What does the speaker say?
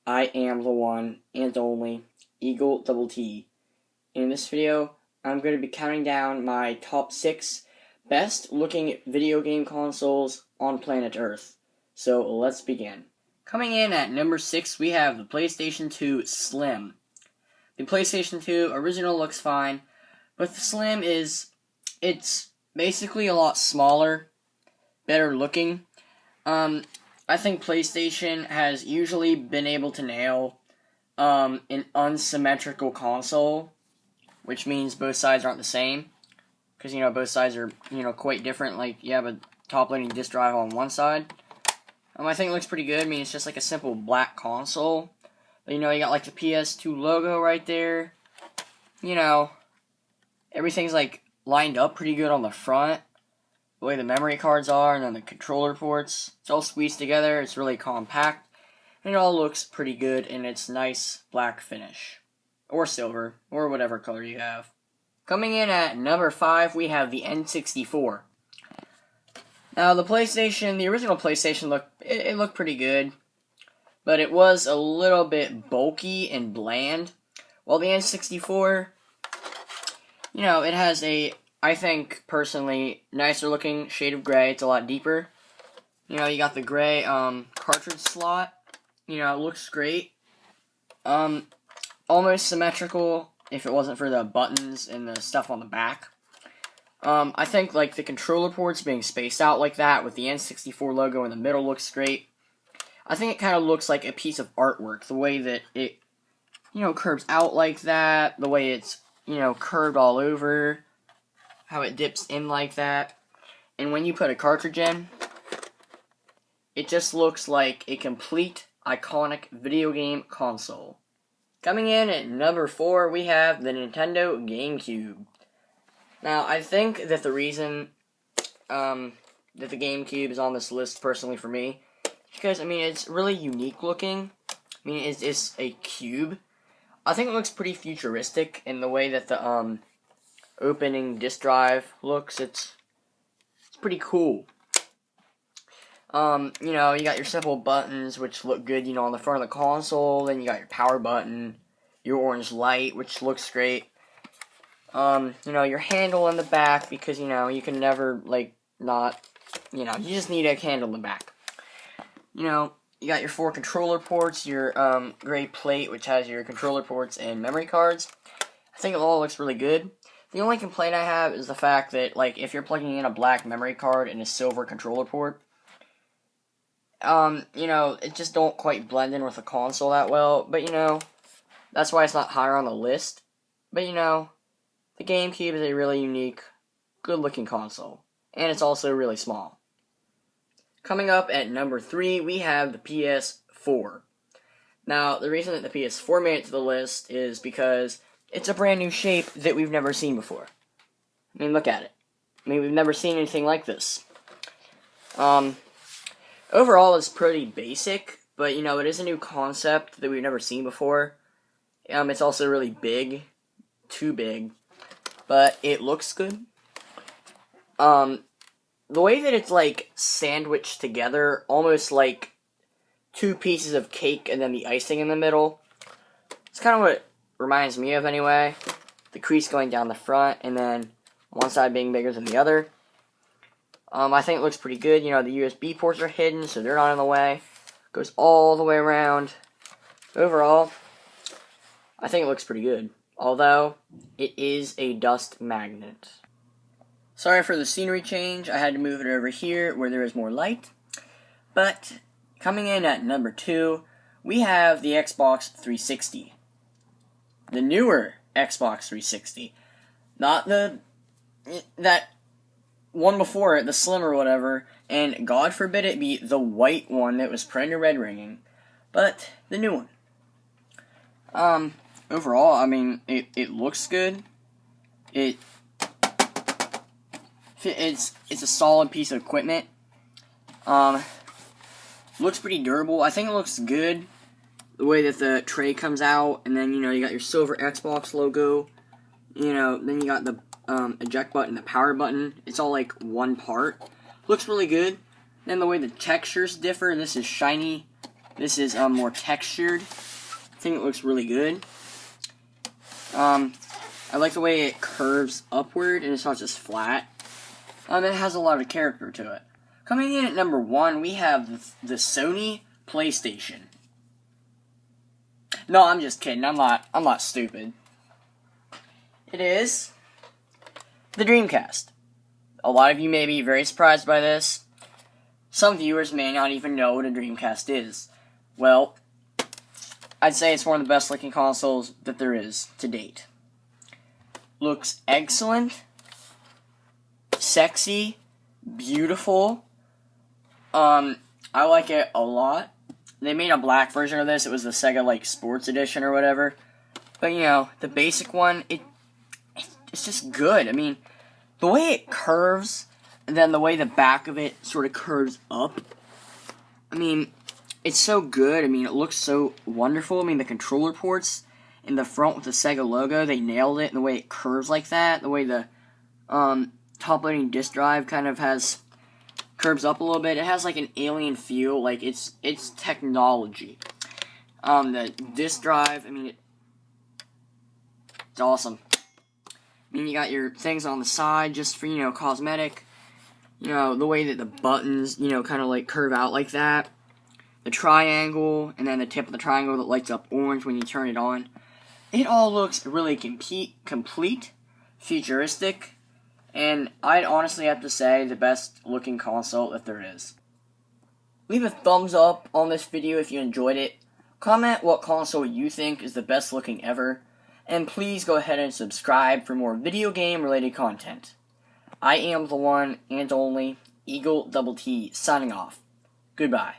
I am the one and only Eagle Double T. In this video, I'm going to be counting down my top 6 best looking video game consoles on planet Earth. So let's begin. Coming in at number 6, we have the PlayStation 2 Slim. The PlayStation 2 original looks fine, but the Slim it's basically a lot smaller, better looking. I think PlayStation has usually been able to nail an unsymmetrical console, which means both sides aren't the same, because both sides are quite different. Like you have a top-loading disk drive on one side. I think it looks pretty good. I mean, it's just like a simple black console, but you got like the PS2 logo right there. Everything's like lined up pretty good on the front. The way the memory cards are, and then the controller ports. It's all squeezed together, it's really compact, and it all looks pretty good in its nice black finish. Or silver, or whatever color you have. Coming in at number 5, we have the N64. Now, the original PlayStation looked pretty good, but it was a little bit bulky and bland. While the N64, it has I think, personally, nicer looking shade of gray. It's a lot deeper. You got the gray cartridge slot. It looks great. Almost symmetrical if it wasn't for the buttons and the stuff on the back. I think, like, the controller ports being spaced out like that with the N64 logo in the middle looks great. I think it kind of looks like a piece of artwork. The way that it, curves out like that. The way it's, curved all over. How it dips in like that. And when you put a cartridge in, it just looks like a complete, iconic video game console. Coming in at number 4, we have the Nintendo GameCube. Now, I think that the reason that the GameCube is on this list, personally for me, is because, it's really unique looking. It's a cube. I think it looks pretty futuristic in the way that the, opening disk drive looks. It's pretty cool. You got your simple buttons, which look good, on the front of the console. Then you got your power button, your orange light, which looks great. Your handle in the back, because, you can never, you just need a handle in the back. You got your 4 controller ports, your, gray plate, which has your controller ports and memory cards. I think it all looks really good. The only complaint I have is the fact that, if you're plugging in a black memory card and a silver controller port, it just don't quite blend in with the console that well. But, that's why it's not higher on the list. But, the GameCube is a really unique, good-looking console. And it's also really small. Coming up at number 3, we have the PS4. Now, the reason that the PS4 made it to the list is because it's a brand new shape that we've never seen before. Look at it. We've never seen anything like this. Overall, it's pretty basic, but, it is a new concept that we've never seen before. It's also really big. Too big. But it looks good. The way that it's, sandwiched together, almost like 2 pieces of cake and then the icing in the middle. It's kind of what reminds me of, anyway. The crease going down the front, and then one side being bigger than the other. I think it looks pretty good. The USB ports are hidden, so they're not in the way. Goes all the way around. Overall, I think it looks pretty good. Although, it is a dust magnet. Sorry for the scenery change. I had to move it over here where there is more light. But, coming in at number 2, we have the Xbox 360. The newer Xbox 360. Not that one before it, the Slim or whatever, and God forbid it be the white one that was prone to red ringing, but the new one. Overall, it looks good. It's a solid piece of equipment. Looks pretty durable. I think it looks good. The way that the tray comes out, and then, you got your silver Xbox logo, then you got the eject button, the power button. It's all, one part. Looks really good. Then the way the textures differ, this is shiny, This is more textured. I think it looks really good. I like the way it curves upward and it's not just flat. It has a lot of character to it. Coming in at number 1, we have the Sony PlayStation. No, I'm just kidding. I'm not stupid. It is the Dreamcast. A lot of you may be very surprised by this. Some viewers may not even know what a Dreamcast is. Well, I'd say it's one of the best looking consoles that there is to date. Looks excellent, sexy, beautiful. I like it a lot. They made a black version of this. It was the Sega Sports Edition or whatever. But you know, the basic one, it's just good. I mean, the way it curves, and then the way the back of it sort of curves up. I mean, it's so good. I mean, it looks so wonderful. I mean, the controller ports in the front with the Sega logo, they nailed it. And the way it curves like that, the way the top-loading disc drive kind of curves up a little bit. It has like an alien feel. Like it's technology. The disc drive, I mean, it's awesome. I mean, you got your things on the side just for, you know, cosmetic. You know, the way that the buttons, you know, kind of like curve out like that. The triangle, and then the tip of the triangle that lights up orange when you turn it on. It all looks really complete, futuristic, and I'd honestly have to say the best looking console that there is. Leave a thumbs up on this video if you enjoyed it. Comment what console you think is the best looking ever. And please go ahead and subscribe for more video game related content. I am the one and only Eagle Double T signing off. Goodbye.